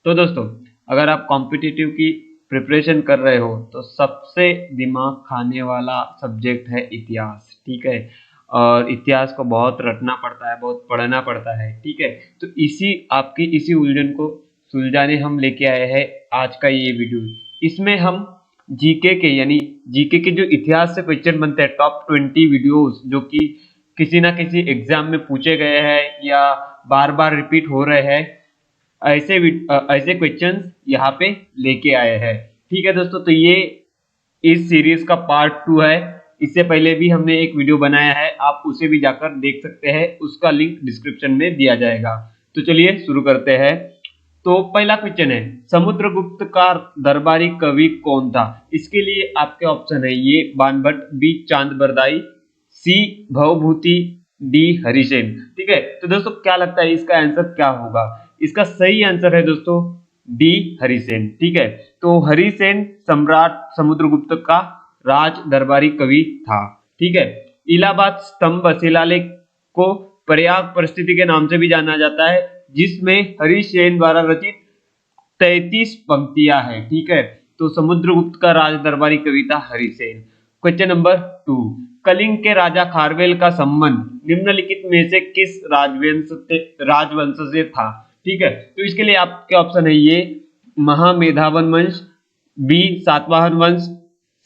तो दोस्तों, अगर आप कॉम्पिटिटिव की प्रिपरेशन कर रहे हो तो सबसे दिमाग खाने वाला सब्जेक्ट है इतिहास। ठीक है, और इतिहास को बहुत रटना पड़ता है, बहुत पढ़ना पड़ता है। ठीक है, तो इसी उलझन को सुलझाने हम लेके आए हैं आज का ये वीडियो। इसमें हम जीके के यानी जीके के जो इतिहास से क्वेश्चन बनते हैं, टॉप 20 वीडियोस जो कि किसी ना किसी एग्जाम में पूछे गए हैं या बार बार रिपीट हो रहे हैं, ऐसे क्वेश्चंस यहाँ पे लेके आए हैं। ठीक है दोस्तों, तो ये इस सीरीज का पार्ट 2 है। इससे पहले भी हमने एक वीडियो बनाया है, आप उसे भी जाकर देख सकते हैं, उसका लिंक डिस्क्रिप्शन में दिया जाएगा। तो चलिए शुरू करते हैं। तो पहला क्वेश्चन है, समुद्रगुप्त का दरबारी कवि कौन था? इसके लिए आपके ऑप्शन है ए बाणभट्ट, बी चांद बरदाई, सी भवभूति, डी हरिसेन। ठीक है, तो दोस्तों क्या लगता है इसका आंसर क्या होगा? इसका सही आंसर है दोस्तों डी हरिसेन। ठीक है, तो हरिसेन सम्राट समुद्रगुप्त का राज दरबारी कवि था। ठीक है, इलाहाबाद स्तंभ शिलालेख को प्रयाग परिस्थिति के नाम से भी जाना जाता है, जिसमें हरिसेन द्वारा रचित 33 पंक्तियां हैं। ठीक है, तो समुद्रगुप्त का राज दरबारी कवि था हरिसेन। क्वेश्चन नंबर 2, कलिंग के राजा खारवेल का संबंध निम्नलिखित में से किस राजवंश से था? ठीक है, तो इसके लिए आपके ऑप्शन है ये महामेधावन वंश, बी सातवाहन वंश,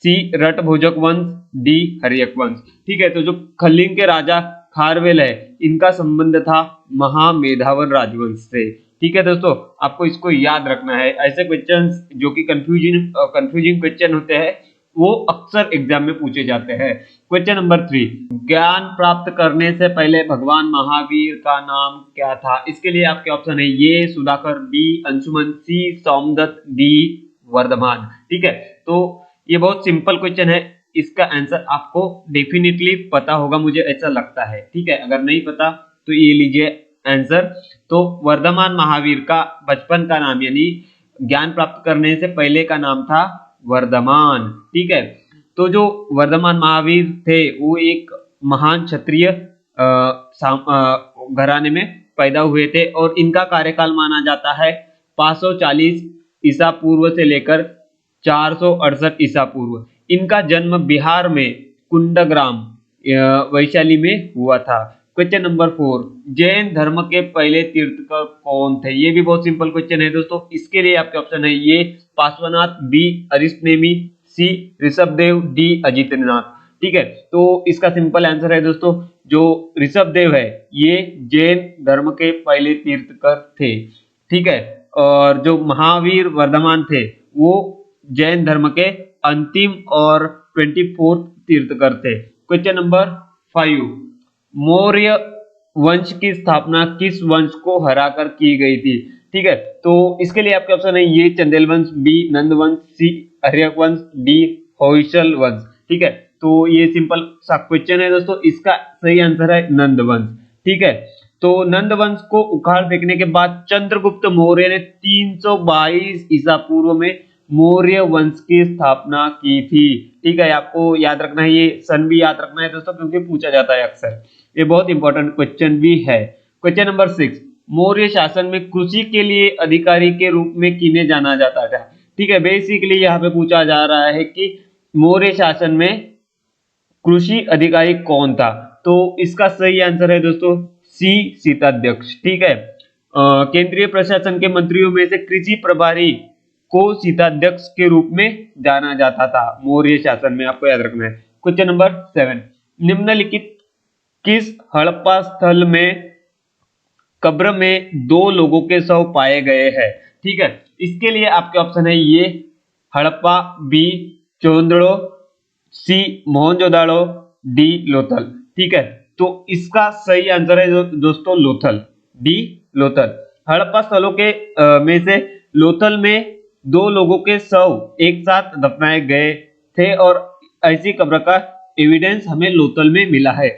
सी रटभोजक वंश, डी हर्यक वंश। ठीक है, तो जो कलिंग के राजा खारवेल है, इनका संबंध था महामेधावन राजवंश से। ठीक है दोस्तों, आपको इसको याद रखना है। ऐसे क्वेश्चंस जो कि कंफ्यूजिंग क्वेश्चन होते हैं, वो अक्सर एग्जाम में पूछे जाते हैं। क्वेश्चन नंबर 3, ज्ञान प्राप्त करने से पहले भगवान महावीर का नाम क्या था? इसके लिए आपके ऑप्शन है ये सुधाकर, बी अंशुमन, सी सोमदत्त, डी वर्धमान। ठीक है, तो ये बहुत सिंपल क्वेश्चन है, इसका आंसर आपको डेफिनेटली पता होगा, मुझे ऐसा लगता है। ठीक है, अगर नहीं पता तो ये लीजिए आंसर। तो वर्धमान महावीर का बचपन का नाम यानी ज्ञान प्राप्त करने से पहले का नाम था वर्धमान। ठीक है, तो जो वर्धमान महावीर थे वो एक महान क्षत्रिय घराने में पैदा हुए थे, और इनका कार्यकाल माना जाता है 540 ईसा पूर्व से लेकर 468 ईसा पूर्व। इनका जन्म बिहार में कुंडग्राम वैशाली में हुआ था। क्वेश्चन नंबर 4, जैन धर्म के पहले तीर्थकर कौन थे? ये भी बहुत सिंपल क्वेश्चन है दोस्तों। इसके लिए आपके ऑप्शन है ये पार्श्वनाथ, बी अरिष्टनेमी, सी ऋषभदेव, डी अजितनाथ। ठीक है, तो इसका सिंपल आंसर है दोस्तों जो ऋषभदेव है, ये जैन धर्म के पहले तीर्थकर थे। ठीक है, और जो महावीर वर्धमान थे वो जैन धर्म के अंतिम और 24th तीर्थकर थे। क्वेश्चन नंबर 5, मौर्य वंश की स्थापना किस वंश को हराकर की गई थी? ठीक है, तो इसके लिए आपके ऑप्शन है ये चंदेल वंश, बी नंद वंश, सी हर्यक वंश, डी होयसल वंश। ठीक है, तो ये सिंपल सा क्वेश्चन है दोस्तों, इसका सही आंसर है नंद वंश। ठीक है, तो नंद वंश को उखाड़ फेंकने के बाद चंद्रगुप्त मौर्य ने 322 ईसा पूर्व में मौर्य वंश की स्थापना की थी। ठीक है, आपको याद रखना है, ये सन भी याद रखना है दोस्तों, क्योंकि पूछा जाता है अक्सर, ये बहुत इंपॉर्टेंट क्वेश्चन भी है। क्वेश्चन नंबर 6, मौर्य शासन में कृषि के लिए अधिकारी के रूप में किन्हें जाना जाता था? ठीक है, बेसिकली यहाँ पे पूछा जा रहा है कि मौर्य शासन में कृषि अधिकारी कौन था? तो इसका सही आंसर है दोस्तों सी शीताध्यक्ष। ठीक है, केंद्रीय प्रशासन के मंत्रियों में से कृषि प्रभारी को शीताध्यक्ष के रूप में जाना जाता था मौर्य शासन में, आपको याद रखना है। क्वेश्चन नंबर 7, निम्नलिखित किस हड़प्पा स्थल में कब्र में 2 लोगों के शव पाए गए हैं? ठीक है, इसके लिए आपके ऑप्शन है ये हड़प्पा, बी चोंदड़ो, सी मोहनजोदाड़ो, डी लोथल। ठीक है, तो इसका सही आंसर है दोस्तों लोथल, डी लोथल। हड़प्पा स्थलों के में से लोथल में 2 लोगों के शव एक साथ दफनाए गए थे, और ऐसी कब्र का एविडेंस हमें लोथल में मिला है।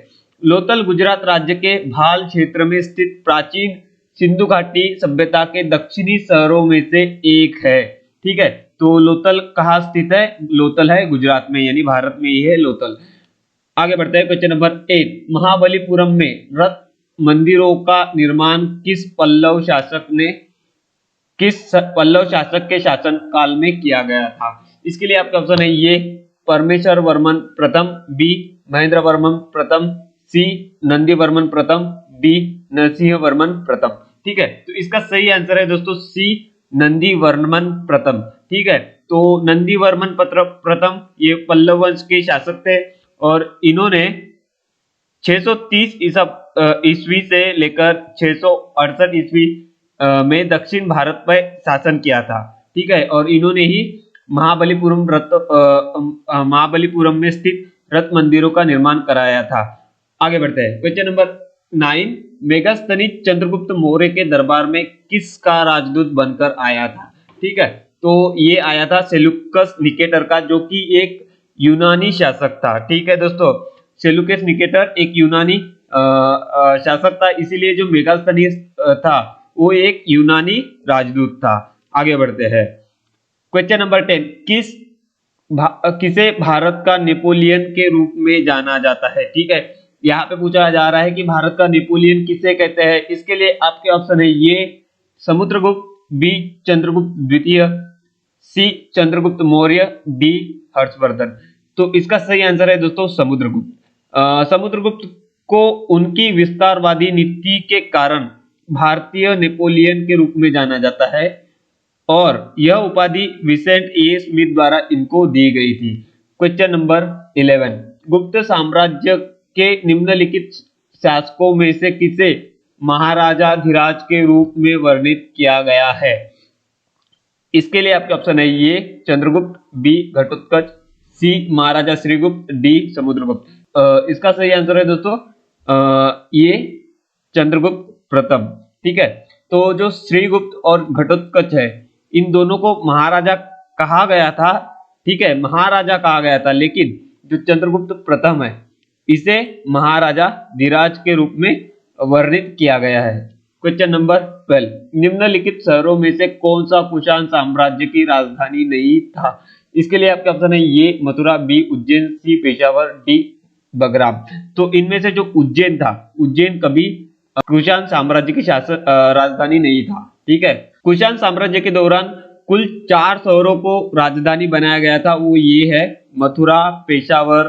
लोथल गुजरात राज्य के भाल क्षेत्र में स्थित प्राचीन सिंधु घाटी सभ्यता के दक्षिणी शहरों में से एक है। ठीक है, तो लोथल कहाँ स्थित है? लोथल है गुजरात में, यानी भारत में ही है लोथल। आगे बढ़ते हैं, क्वेश्चन नंबर 8, महाबलीपुरम में रथ मंदिरों का निर्माण किस पल्लव शासक ने किस पल्लव शासक के शासन काल में किया गया था? इसके लिए आपका ऑप्शन है ये परमेश्वर वर्मन प्रथम, बी महेंद्र वर्मन प्रथम, सी नंदी वर्मन प्रथम, डी नरसिंह वर्मन प्रथम। ठीक है, तो इसका सही आंसर है दोस्तों सी नंदी वर्मन प्रथम। ठीक है, तो नंदी वर्मन प्रथम ये पल्लव वंश के शासक थे और इन्होंने 630 ईस्वी से लेकर 668 ईस्वी में दक्षिण भारत पर शासन किया था। ठीक है, और इन्होंने ही महाबलीपुरम में स्थित रथ मंदिरों का निर्माण कराया था। आगे बढ़ते हैं, क्वेश्चन नंबर 9, मेगास्थनी चंद्रगुप्त मौर्य के दरबार में किसका राजदूत बनकर आया था? ठीक है, तो ये आया था सेल्यूकस निकेटर का, जो कि एक यूनानी शासक था। ठीक है दोस्तों, सेल्यूकस निकेटर एक यूनानी शासक था, इसीलिए जो मेगास्थनी था वो एक यूनानी राजदूत था। आगे बढ़ते हैं, क्वेश्चन नंबर 10, किसे भारत का नेपोलियन के रूप में जाना जाता है? ठीक है, यहाँ पे पूछा जा रहा है कि भारत का नेपोलियन किसे कहते हैं। इसके लिए आपके ऑप्शन है ये समुद्रगुप्त, बी चंद्रगुप्त द्वितीय, सी चंद्रगुप्त मौर्य, डी हर्षवर्धन। तो इसका सही आंसर है दोस्तों समुद्रगुप्त। समुद्रगुप्त को उनकी विस्तारवादी नीति के कारण भारतीय नेपोलियन के रूप में जाना जाता है और यह उपाधि विसेंट ए स्मिथ द्वारा इनको दी गई थी। क्वेश्चन नंबर 11, गुप्त साम्राज्य के निम्नलिखित शासकों में से किसे महाराजाधिराज के रूप में वर्णित किया गया है? इसके लिए आपके ऑप्शन है ये चंद्रगुप्त, बी घटोत्कच, सी महाराजा श्रीगुप्त, डी समुद्रगुप्त। इसका सही आंसर है दोस्तों ये चंद्रगुप्त प्रथम। ठीक है, तो जो श्रीगुप्त और घटोत्कच है इन दोनों को महाराजा कहा गया था। ठीक है, महाराजा कहा गया था, लेकिन जो चंद्रगुप्त प्रथम है इसे महाराजा धीराज के रूप में वर्णित किया गया है। क्वेश्चन नंबर 12, निम्नलिखित शहरों में से कौन सा कुषाण साम्राज्य की राजधानी नहीं था? इसके लिए आपके ऑप्शन है ये मथुरा, बी उज्जैन, सी पेशावर, डी बगराम। तो इनमें से जो उज्जैन था, उज्जैन कभी कुषाण साम्राज्य की राजधानी नहीं था। ठीक है, कुषाण साम्राज्य के दौरान कुल 4 शहरों को राजधानी बनाया गया था, वो ये है मथुरा, पेशावर,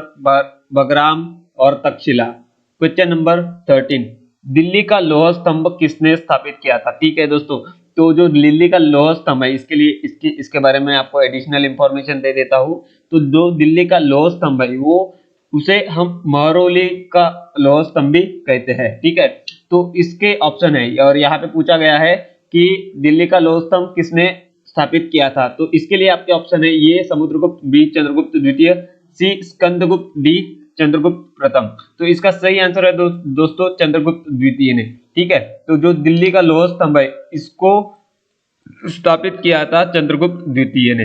बगराम और तक्षशिला। क्वेश्चन नंबर 13, दिल्ली का लौह स्तंभ किसने स्थापित किया था? ठीक है दोस्तों, तो जो दिल्ली का लौह स्तंभ है इसके लिए इसके बारे में आपको एडिशनल इंफॉर्मेशन दे देता हूँ। तो जो दिल्ली का लौह स्तंभ है वो उसे हम महरौली का लौह स्तंभ भी कहते हैं। ठीक है, तो इसके ऑप्शन है और यहाँ पे पूछा गया है कि दिल्ली का लौह स्तंभ किसने स्थापित किया था। तो इसके लिए आपके ऑप्शन है ये समुद्रगुप्त, बी चंद्रगुप्त द्वितीय, सी स्कंदगुप्त, डी चंद्रगुप्त प्रथम। तो इसका सही आंसर है दोस्तों चंद्रगुप्त द्वितीय ने। ठीक है, तो जो दिल्ली का लौह स्तंभ है इसको स्थापित किया था चंद्रगुप्त द्वितीय ने।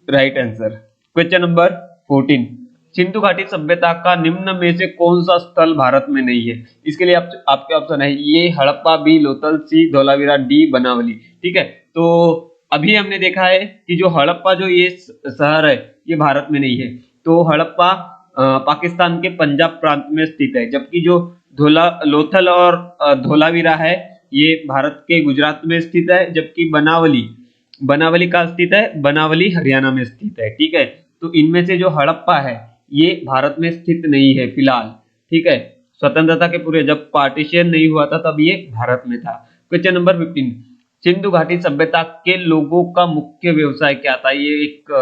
Right answer. Question number 14, Sindhu घाटी सभ्यता का निम्न में से कौन सा स्थल भारत में नहीं है? इसके लिए आपके ऑप्शन है ये हड़प्पा, बी लोथल, सी धोलावीरा, डी बनावली। ठीक है, तो अभी हमने देखा है कि जो हड़प्पा जो ये शहर है ये भारत में नहीं है। तो हड़प्पा पाकिस्तान के पंजाब प्रांत में स्थित है, जबकि जो लोथल और धोलावीरा है ये भारत के गुजरात में स्थित है, जबकि बनावली कहाँ स्थित है? बनावली हरियाणा में स्थित है। ठीक है, तो इनमें से जो हड़प्पा है ये भारत में स्थित नहीं है फिलहाल। ठीक है, स्वतंत्रता के पूर्व जब पार्टीशन नहीं हुआ था तब ये भारत में था। क्वेश्चन नंबर 15, सिंधु घाटी सभ्यता के लोगों का मुख्य व्यवसाय क्या था? ये एक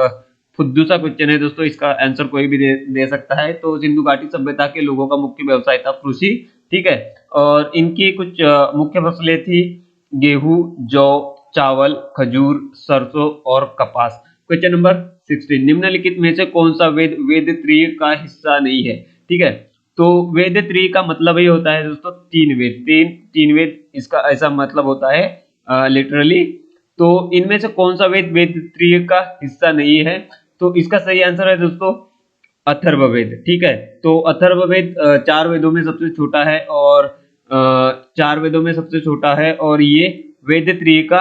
फुद्दू सा क्वेश्चन है दोस्तों, इसका आंसर कोई भी दे सकता है। तो सिंधु घाटी सभ्यता के लोगों का मुख्य व्यवसाय था कृषि। ठीक है, और इनकी कुछ मुख्य फसलें थी गेहूं, जौ, चावल, खजूर, सरसों और कपास। क्वेश्चन नंबर 16, निम्नलिखित में से कौन सा वेद वेदत्रयी का हिस्सा नहीं है? ठीक है, तो वेदत्रयी का मतलब ये होता है दोस्तों तीन वेद इसका ऐसा मतलब होता है लिटरली। तो इनमें से कौन सा वेद वेदत्रयी का हिस्सा नहीं है? तो इसका सही आंसर है दोस्तों अथर्ववेद। ठीक है, तो अथर्ववेद 4 वेदों में सबसे छोटा है और 4 वेदों में सबसे छोटा है और ये वेदत्रयी का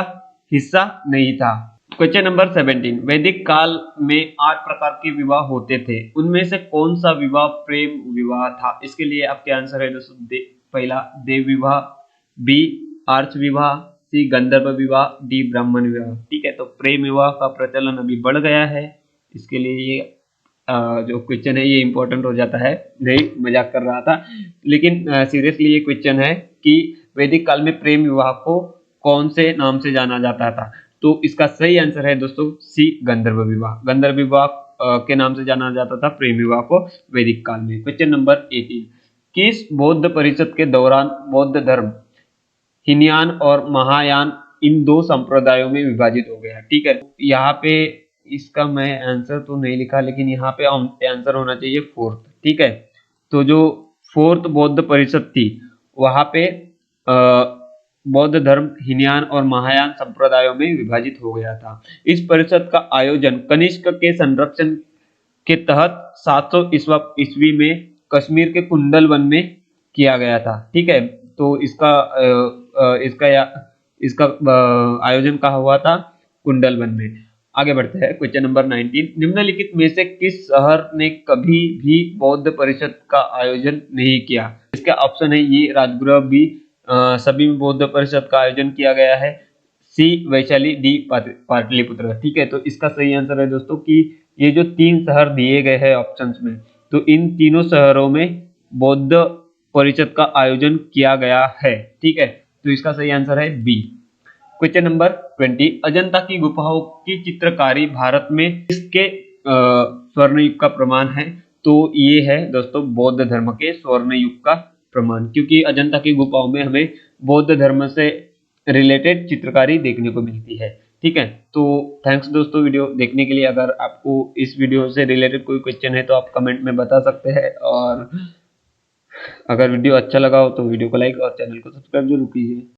हिस्सा नहीं था। क्वेश्चन नंबर 17, वैदिक काल में 8 प्रकार के विवाह होते थे, उनमें से कौन सा विवाह प्रेम विवाह था? इसके लिए आपके आंसर है दोस्तों पहला देव विवाह, बी आर्च विवाह, सी गंधर्व विवाह, डी ब्राह्मण विवाह। ठीक है, तो प्रेम विवाह का प्रचलन अभी बढ़ गया है, इसके लिए ये जो क्वेश्चन है ये इंपॉर्टेंट हो जाता है। नहीं, मजाक कर रहा था, लेकिन सीरियसली ये क्वेश्चन है कि वैदिक काल में प्रेम विवाह को कौन से नाम से जाना जाता था। तो इसका सही आंसर है दोस्तों सी गंधर्व विवाह। गंधर्व विवाह के नाम से जाना जाता था प्रेम विवाह को वैदिक काल में। क्वेश्चन नंबर 18, किस बौद्ध परिषद के दौरान बौद्ध धर्म हीनयान और महायान इन दो संप्रदायों में विभाजित हो गया। ठीक है, यहाँ पे इसका मैं आंसर तो नहीं लिखा, लेकिन यहाँ पे आंसर होना चाहिए फोर्थ। ठीक है, तो जो फोर्थ बौद्ध परिषद थी वहां पे बौद्ध धर्म हीनयान और महायान संप्रदायों में विभाजित हो गया था। इस परिषद का आयोजन कनिष्क के संरक्षण के तहत 700 ईस्वी में कश्मीर के कुंडल वन में किया गया था। ठीक है, तो इसका आयोजन कहाँ हुआ था? कुंडल वन में। आगे बढ़ते हैं, क्वेश्चन नंबर 19, निम्नलिखित में से किस शहर ने कभी भी बौद्ध परिषद का आयोजन नहीं किया? इसका ऑप्शन है ये राजगृह, बी सभी में बौद्ध परिषद का आयोजन किया गया है, सी वैशाली, डी पाटलिपुत्र। ठीक है, तो इसका सही आंसर है दोस्तों कि ये जो 3 शहर दिए गए हैं ऑप्शंस में, तो इन तीनों शहरों में बौद्ध परिषद का आयोजन किया गया है। ठीक है, तो इसका सही आंसर है बी। क्वेश्चन नंबर 20, अजंता की गुफाओं की चित्रकारी भारत में किसके स्वर्ण युग का प्रमाण है? तो ये है दोस्तों बौद्ध धर्म के स्वर्ण युग का प्रमाण, क्योंकि अजंता की गुफाओं में हमें बौद्ध धर्म से रिलेटेड चित्रकारी देखने को मिलती है। ठीक है, तो थैंक्स दोस्तों वीडियो देखने के लिए। अगर आपको इस वीडियो से रिलेटेड कोई क्वेश्चन है तो आप कमेंट में बता सकते हैं, और अगर वीडियो अच्छा लगा हो तो वीडियो को लाइक और चैनल को सब्सक्राइब जरूर कीजिए।